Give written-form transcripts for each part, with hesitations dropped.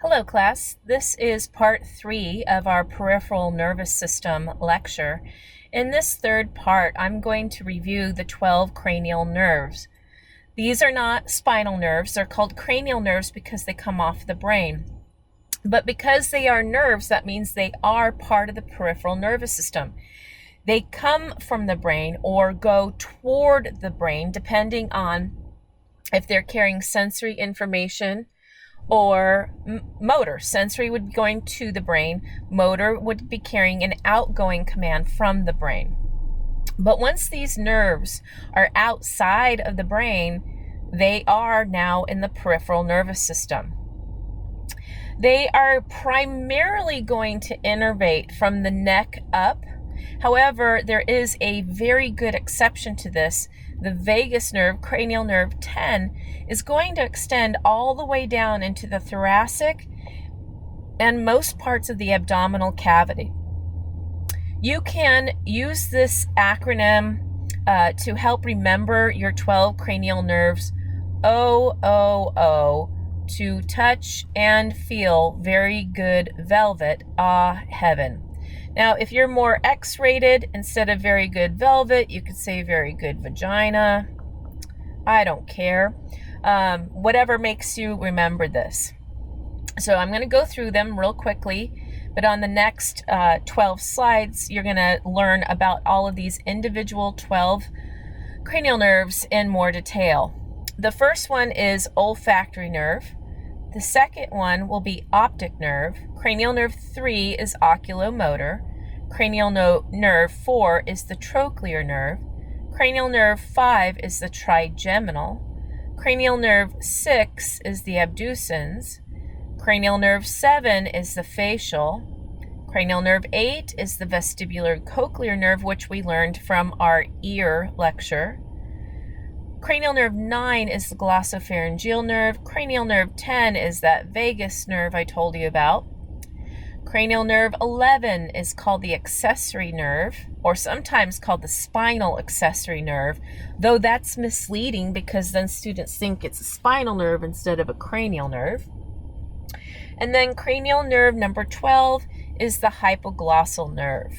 Hello class, this is part 3 of our peripheral nervous system lecture. In this third part, I'm going to review the 12 cranial nerves. These are not spinal nerves, they're called cranial nerves because they come off the brain. But because they are nerves, that means they are part of the peripheral nervous system. They come from the brain or go toward the brain depending on if they're carrying sensory information or motor. Sensory would be going to the brain. Motor would be carrying an outgoing command from the brain. But once these nerves are outside of the brain, they are now in the peripheral nervous system. They are primarily going to innervate from the neck up. However, there is a very good exception to this. The vagus nerve, cranial nerve 10, is going to extend all the way down into the thoracic and most parts of the abdominal cavity. You can use this acronym to help remember your 12 cranial nerves. OOO, to touch and feel very good velvet, ah heaven. Now, if you're more X-rated, instead of very good velvet, you could say very good vagina. I don't care. Whatever makes you remember this. So I'm going to go through them real quickly, but on the next 12 slides, you're going to learn about all of these individual 12 cranial nerves in more detail. The first one is olfactory nerve. The second one will be optic nerve. Cranial nerve 3 is oculomotor. Cranial nerve 4 is the trochlear nerve. Cranial nerve 5 is the trigeminal. Cranial nerve 6 is the abducens. Cranial nerve 7 is the facial. Cranial nerve 8 is the vestibular cochlear nerve, which we learned from our ear lecture. Cranial nerve 9 is the glossopharyngeal nerve. Cranial nerve 10 is that vagus nerve I told you about. Cranial nerve 11 is called the accessory nerve, or sometimes called the spinal accessory nerve, though that's misleading because then students think it's a spinal nerve instead of a cranial nerve. And then cranial nerve number 12 is the hypoglossal nerve.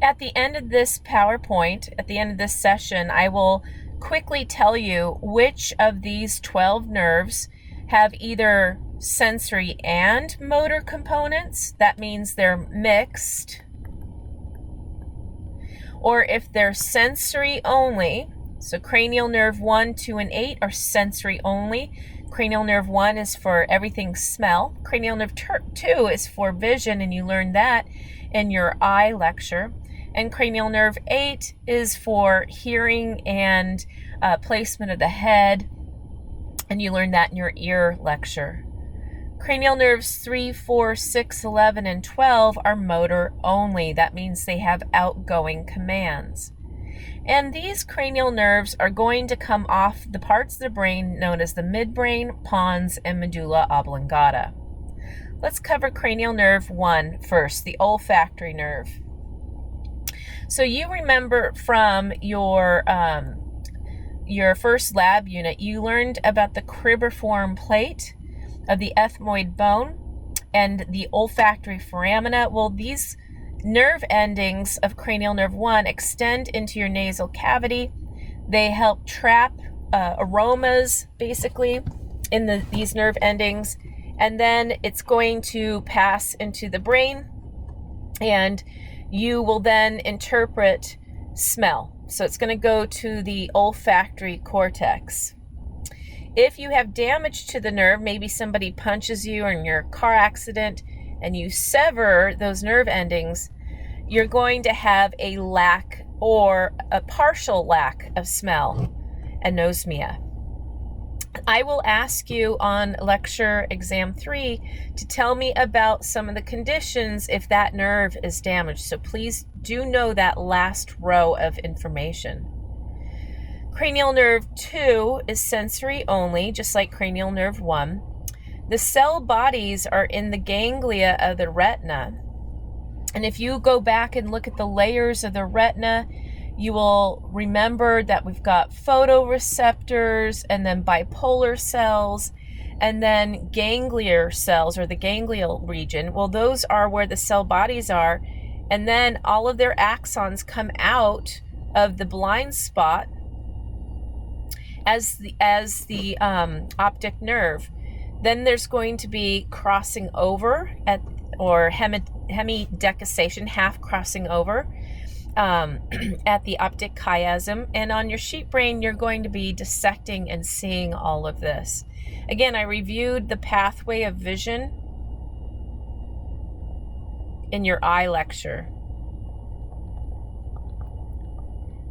At the end of this PowerPoint, at the end of this session, I will quickly tell you which of these 12 nerves have either sensory and motor components. That means they're mixed. Or if they're sensory only, so cranial nerve 1, 2, and 8 are sensory only. Cranial nerve 1 is for everything smell. Cranial nerve 2 is for vision, and you learned that in your eye lecture. And cranial nerve 8 is for hearing and placement of the head, and you learned that in your ear lecture. Cranial nerves 3, 4, 6, 11, and 12 are motor only. That means they have outgoing commands. And these cranial nerves are going to come off the parts of the brain known as the midbrain, pons, and medulla oblongata. Let's cover cranial nerve 1 first, the olfactory nerve. So you remember from your first lab unit, you learned about the cribriform plate of the ethmoid bone and the olfactory foramina. Well, these nerve endings of cranial nerve 1 extend into your nasal cavity. They help trap aromas, basically, in these nerve endings. And then it's going to pass into the brain, and you will then interpret smell. So it's going to go to the olfactory cortex. If you have damage to the nerve, maybe somebody punches you in your car accident and you sever those nerve endings, you're going to have a lack or a partial lack of smell, anosmia. I will ask you on lecture exam 3 to tell me about some of the conditions if that nerve is damaged. So please do know that last row of information. Cranial nerve 2 is sensory only, just like cranial nerve 1. The cell bodies are in the ganglia of the retina. And if you go back and look at the layers of the retina, you will remember that we've got photoreceptors and then bipolar cells And then ganglion cells, or the ganglial region, well, those are where the cell bodies are. And then all of their axons come out of the blind spot as the optic nerve. Then there's going to be crossing over or hemidecussation, half crossing over at the optic chiasm. And on your sheep brain, you're going to be dissecting and seeing all of this. Again, I reviewed the pathway of vision in your eye lecture.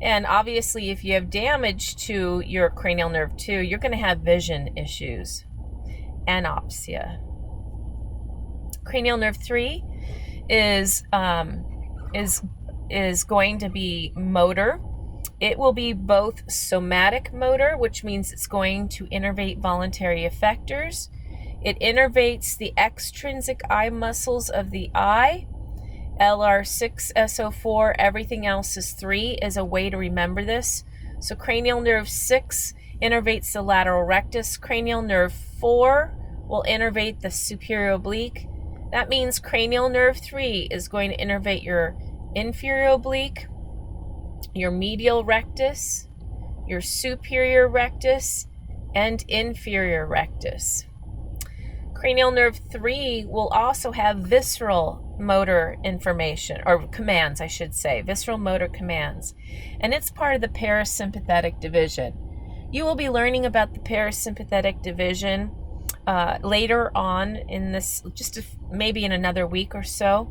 And obviously, if you have damage to your cranial nerve 2, you're going to have vision issues. Anopsia. Cranial nerve 3 is going to be motor. It will be both somatic motor, which means it's going to innervate voluntary effectors. It innervates the extrinsic eye muscles of the eye. LR6, SO4, everything else is 3 is a way to remember this. So cranial nerve 6 innervates the lateral rectus. Cranial nerve 4 will innervate the superior oblique. That means cranial nerve 3 is going to innervate your inferior oblique, your medial rectus, your superior rectus, and inferior rectus. Cranial nerve 3 will also have visceral motor information, or commands, I should say, visceral motor commands. And it's part of the parasympathetic division. You will be learning about the parasympathetic division later on in this, maybe in another week or so.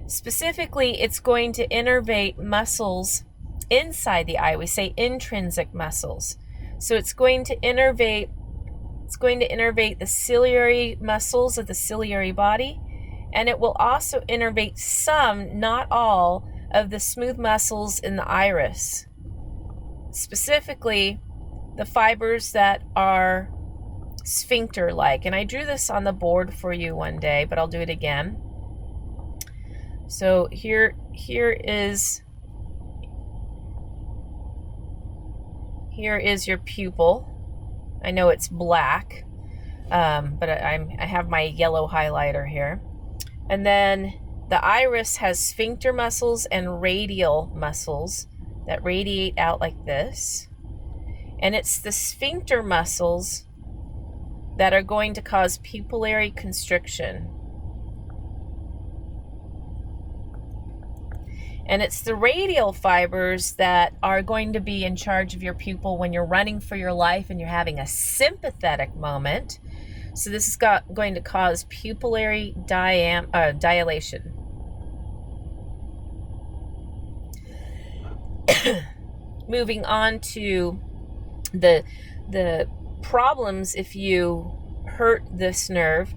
Specifically, it's going to innervate muscles inside the eye. We say intrinsic muscles. So it's going to innervate the ciliary muscles of the ciliary body, and it will also innervate some, not all, of the smooth muscles in the iris. Specifically, the fibers that are sphincter-like. And I drew this on the board for you one day, but I'll do it again. So here is your pupil. I know it's black, but I have my yellow highlighter here. And then the iris has sphincter muscles and radial muscles that radiate out like this. And it's the sphincter muscles that are going to cause pupillary constriction. And it's the radial fibers that are going to be in charge of your pupil when you're running for your life and you're having a sympathetic moment. So this is going to cause pupillary dilation. Moving on to the problems if you hurt this nerve,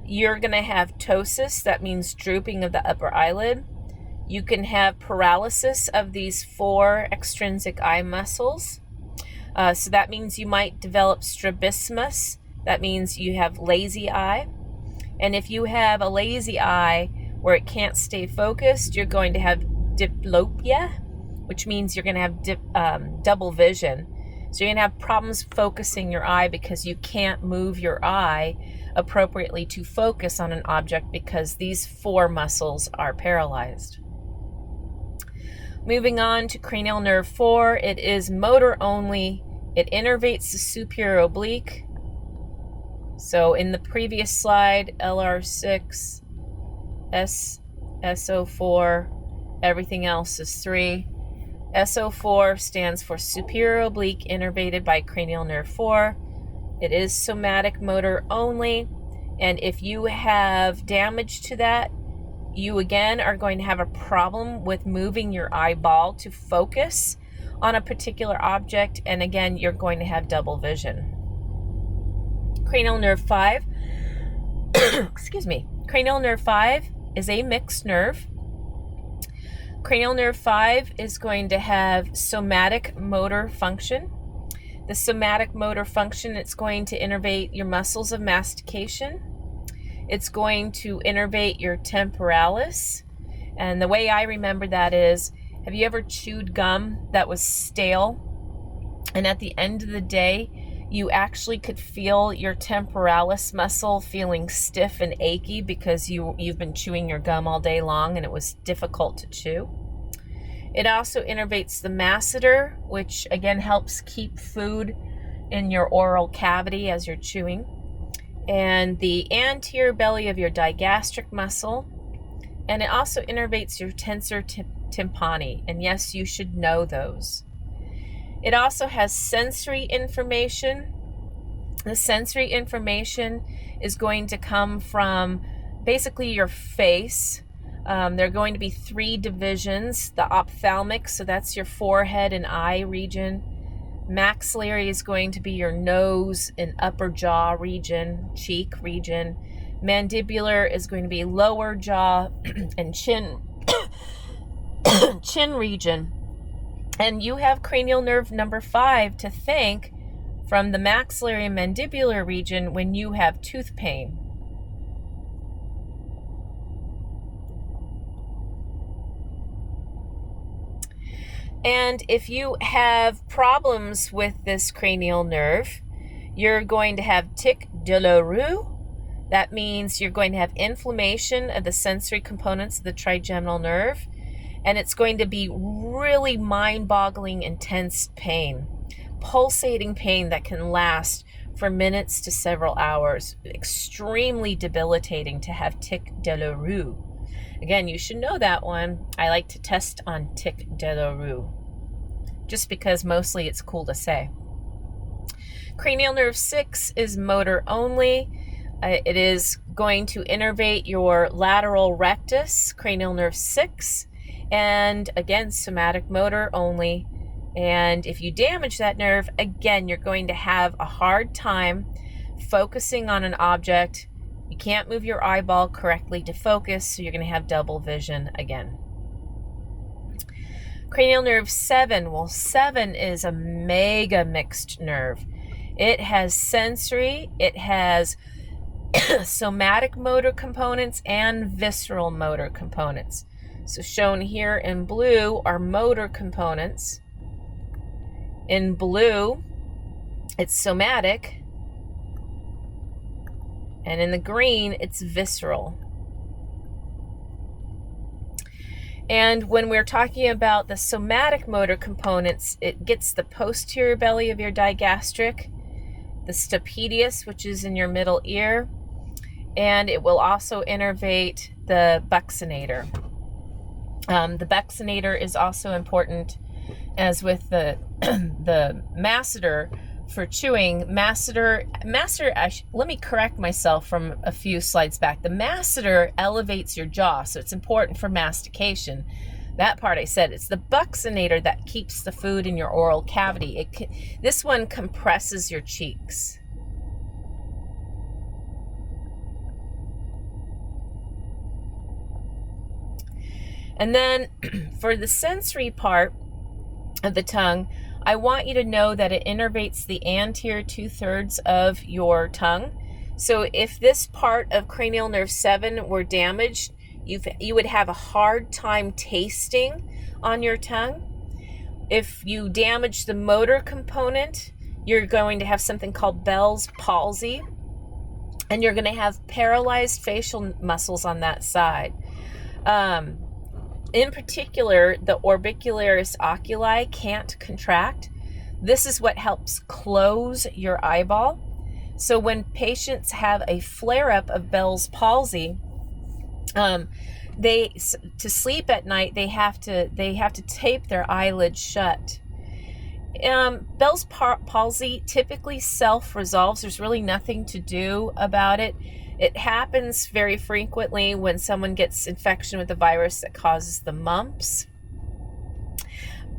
you're going to have ptosis, that means drooping of the upper eyelid. You can have paralysis of these 4 extrinsic eye muscles. So that means you might develop strabismus. That means you have lazy eye. And if you have a lazy eye where it can't stay focused, you're going to have diplopia, which means you're going to have double vision. So you're going to have problems focusing your eye because you can't move your eye appropriately to focus on an object because these 4 muscles are paralyzed. Moving on to cranial nerve 4, it is motor only. It innervates the superior oblique. So in the previous slide, LR6, SO4, everything else is 3. SO4 stands for superior oblique innervated by cranial nerve 4. It is somatic motor only. And if you have damage to that, you again are going to have a problem with moving your eyeball to focus on a particular object. And again, you're going to have double vision. Cranial nerve 5, excuse me. Cranial nerve 5 is a mixed nerve. Cranial nerve 5 is going to have somatic motor function. The somatic motor function, it's going to innervate your muscles of mastication. It's going to innervate your temporalis. And the way I remember that is, have you ever chewed gum that was stale? And at the end of the day, You actually could feel your temporalis muscle feeling stiff and achy because you've been chewing your gum all day long and it was difficult to chew. It also innervates the masseter, which again helps keep food in your oral cavity as you're chewing, and the anterior belly of your digastric muscle. And it also innervates your tensor tympani, and yes, you should know those. It also has sensory information. The sensory information is going to come from basically your face. There are going to be 3 divisions. The ophthalmic, so that's your forehead and eye region. Maxillary is going to be your nose and upper jaw region, cheek region. Mandibular is going to be lower jaw and chin chin region. And you have cranial nerve number 5 to thank from the maxillary and mandibular region when you have tooth pain. And if you have problems with this cranial nerve, you're going to have tic douloureux. That means you're going to have inflammation of the sensory components of the trigeminal nerve, and it's going to be really mind-boggling, intense pain, pulsating pain that can last for minutes to several hours. Extremely debilitating to have tic douloureux. Again, you should know that one. I like to test on tic douloureux, just because mostly it's cool to say. Cranial nerve 6 is motor only. It is going to innervate your lateral rectus, cranial nerve 6, and again, somatic motor only. And if you damage that nerve, again, you're going to have a hard time focusing on an object. You can't move your eyeball correctly to focus, so you're going to have double vision again. Cranial nerve 7. Well, 7 is a mega mixed nerve. It has sensory, it has somatic motor components and visceral motor components. So shown here in blue are motor components. In blue, it's somatic. And in the green, it's visceral. And when we're talking about the somatic motor components, it gets the posterior belly of your digastric, the stapedius, which is in your middle ear, and it will also innervate the buccinator. The buccinator is also important, as with the the masseter for chewing. Masseter, let me correct myself from a few slides back. The masseter elevates your jaw, so it's important for mastication. That part I said. It's the buccinator that keeps the food in your oral cavity. This one compresses your cheeks. And then for the sensory part of the tongue, I want you to know that it innervates the anterior 2/3 of your tongue. So if this part of cranial nerve 7 were damaged, you would have a hard time tasting on your tongue. If you damage the motor component, you're going to have something called Bell's palsy, and you're going to have paralyzed facial muscles on that side. In particular, the orbicularis oculi can't contract. This is what helps close your eyeball. So when patients have a flare-up of Bell's palsy, to sleep at night, they have to tape their eyelids shut. Bell's palsy typically self-resolves. There's really nothing to do about it. It happens very frequently when someone gets infection with the virus that causes the mumps.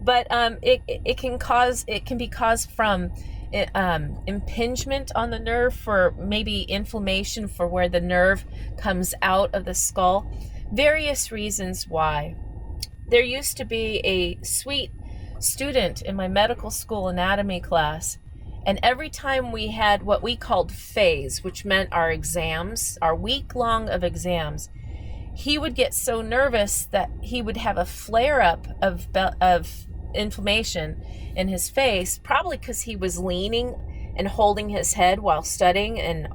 But it can be caused from impingement on the nerve, for maybe inflammation for where the nerve comes out of the skull. Various reasons why. There used to be a sweet student in my medical school anatomy class, and every time we had what we called phase, which meant our exams, our week long of exams, he would get so nervous that he would have a flare-up of inflammation in his face, probably because he was leaning and holding his head while studying, and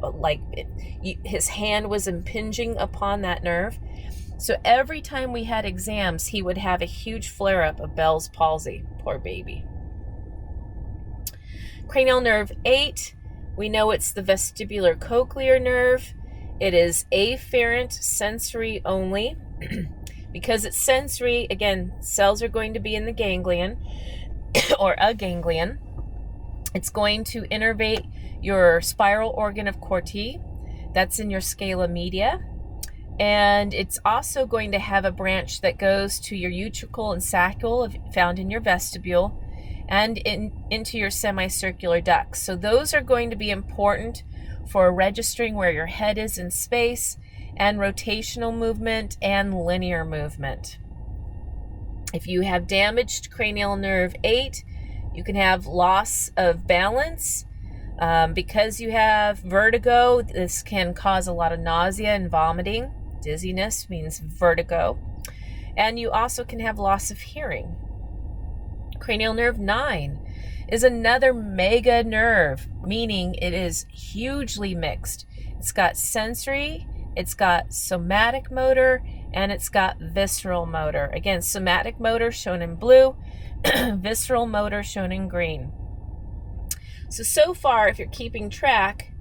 his hand was impinging upon that nerve. So every time we had exams, he would have a huge flare-up of Bell's palsy. Poor baby. Cranial nerve 8, we know it's the vestibular cochlear nerve. It is afferent, sensory only. Because it's sensory, again, cells are going to be in the ganglion or a ganglion. It's going to innervate your spiral organ of Corti. That's in your scala media. And it's also going to have a branch that goes to your utricle and saccule, found in your vestibule, and into your semicircular ducts. So those are going to be important for registering where your head is in space, and rotational movement and linear movement. If you have damaged cranial nerve 8, you can have loss of balance. Because you have vertigo, this can cause a lot of nausea and vomiting. Dizziness means vertigo. And you also can have loss of hearing. Cranial nerve 9 is another mega nerve, meaning it is hugely mixed. It's got sensory, it's got somatic motor, and it's got visceral motor. Again, somatic motor shown in blue, visceral motor shown in green. So far, if you're keeping track,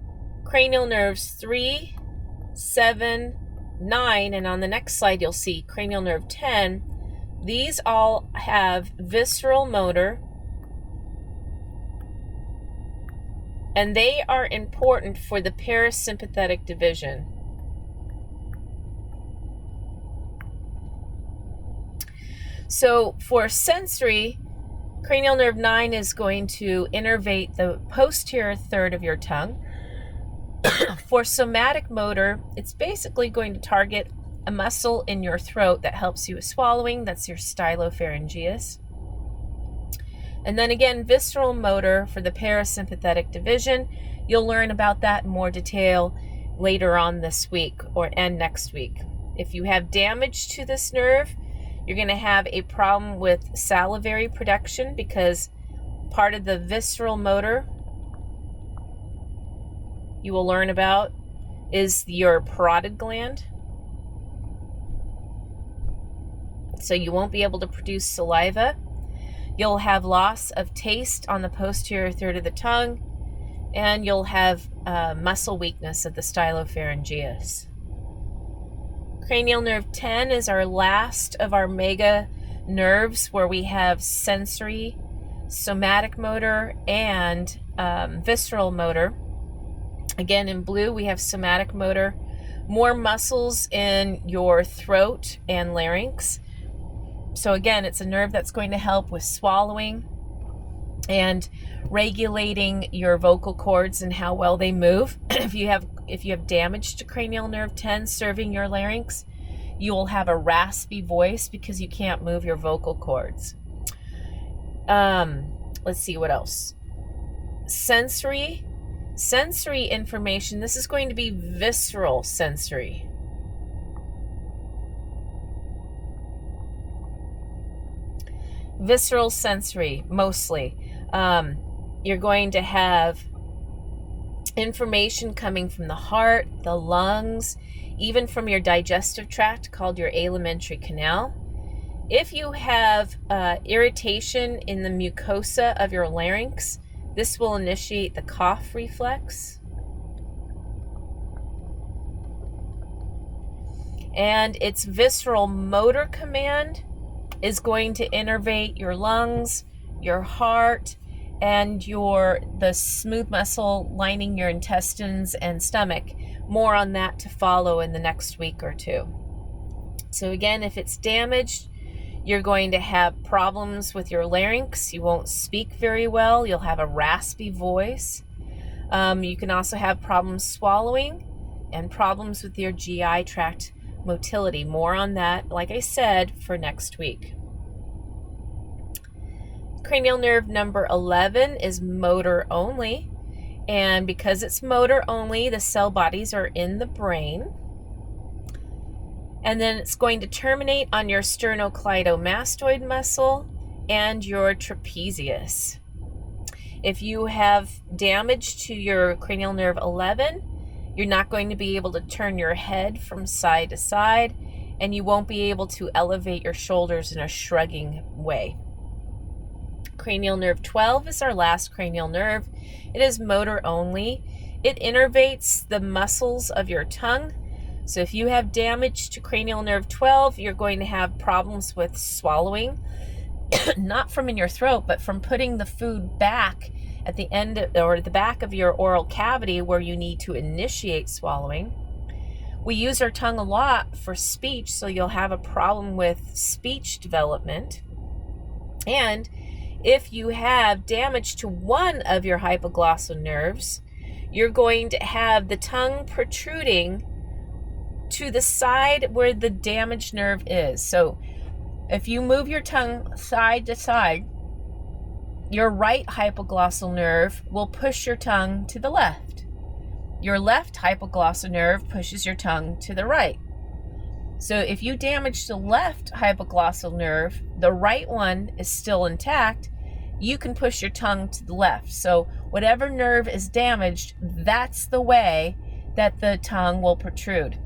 cranial nerves 3, 7, 9, and on the next slide you'll see cranial nerve 10. These all have visceral motor, and they are important for the parasympathetic division. So for sensory, cranial nerve 9 is going to innervate the posterior third of your tongue. For somatic motor, it's basically going to target a muscle in your throat that helps you with swallowing. That's your stylopharyngeus. And then again, visceral motor for the parasympathetic division. You'll learn about that in more detail later on this week and next week. If you have damage to this nerve, you're going to have a problem with salivary production, because part of the visceral motor you will learn about is your parotid gland. So you won't be able to produce saliva. You'll have loss of taste on the posterior third of the tongue, and you'll have muscle weakness of the stylopharyngeus. Cranial nerve 10 is our last of our mega nerves, where we have sensory, somatic motor, and visceral motor. Again, in blue, we have somatic motor, more muscles in your throat and larynx. So again, it's a nerve that's going to help with swallowing and regulating your vocal cords and how well they move. If you have damage to cranial nerve 10 serving your larynx, you will have a raspy voice because you can't move your vocal cords. Let's see what else. Sensory information. This is going to be visceral sensory. Visceral sensory, mostly. You're going to have information coming from the heart, the lungs, even from your digestive tract, called your alimentary canal. If you have irritation in the mucosa of your larynx, this will initiate the cough reflex. And its visceral motor command is going to innervate your lungs, your heart, and the smooth muscle lining your intestines and stomach. More on that to follow in the next week or two. So again, if it's damaged, you're going to have problems with your larynx. You won't speak very well. You'll have a raspy voice. You can also have problems swallowing and problems with your GI tract motility. More on that, like I said, for next week. Cranial nerve number 11 is motor only. And because it's motor only, the cell bodies are in the brain. And then it's going to terminate on your sternocleidomastoid muscle and your trapezius. If you have damage to your cranial nerve 11, you're not going to be able to turn your head from side to side, and you won't be able to elevate your shoulders in a shrugging way. Cranial nerve 12 is our last cranial nerve. It is motor only. It innervates the muscles of your tongue. So if you have damage to cranial nerve 12, you're going to have problems with swallowing, not from in your throat, but from putting the food back at the end or the back of your oral cavity where you need to initiate swallowing. We use our tongue a lot for speech, so you'll have a problem with speech development. And if you have damage to one of your hypoglossal nerves, you're going to have the tongue protruding to the side where the damaged nerve is. So if you move your tongue side to side, your right hypoglossal nerve will push your tongue to the left. Your left hypoglossal nerve pushes your tongue to the right. So if you damage the left hypoglossal nerve, the right one is still intact, you can push your tongue to the left. So whatever nerve is damaged, that's the way that the tongue will protrude.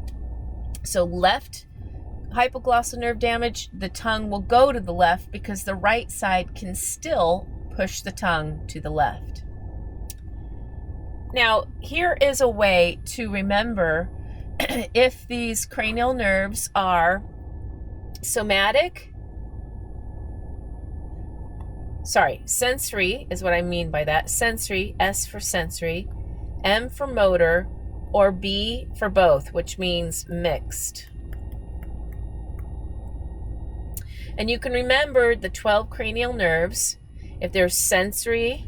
So left hypoglossal nerve damage, the tongue will go to the left because the right side can still push the tongue to the left. Now, here is a way to remember if these cranial nerves are sensory is what I mean by that. Sensory, S for sensory, M for motor, or B for both, which means mixed. And you can remember the 12 cranial nerves if they're sensory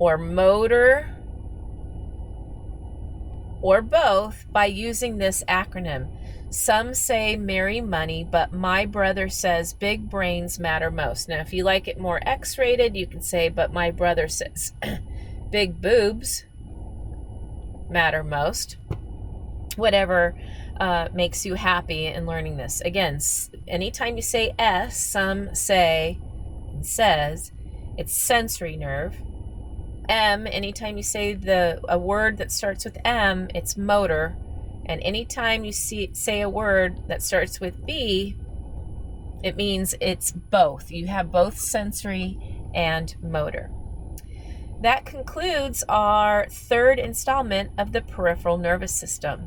or motor or both by using this acronym. Some say marry money, but my brother says big brains matter most. Now, if you like it more X-rated, you can say, but my brother says big boobs matter most. Whatever makes you happy in learning this. Again, anytime you say S, some say and says it's sensory nerve. M, anytime you say a word that starts with M, it's motor. And anytime you say a word that starts with B, it means it's both. You have both sensory and motor. That concludes our third installment of the peripheral nervous system.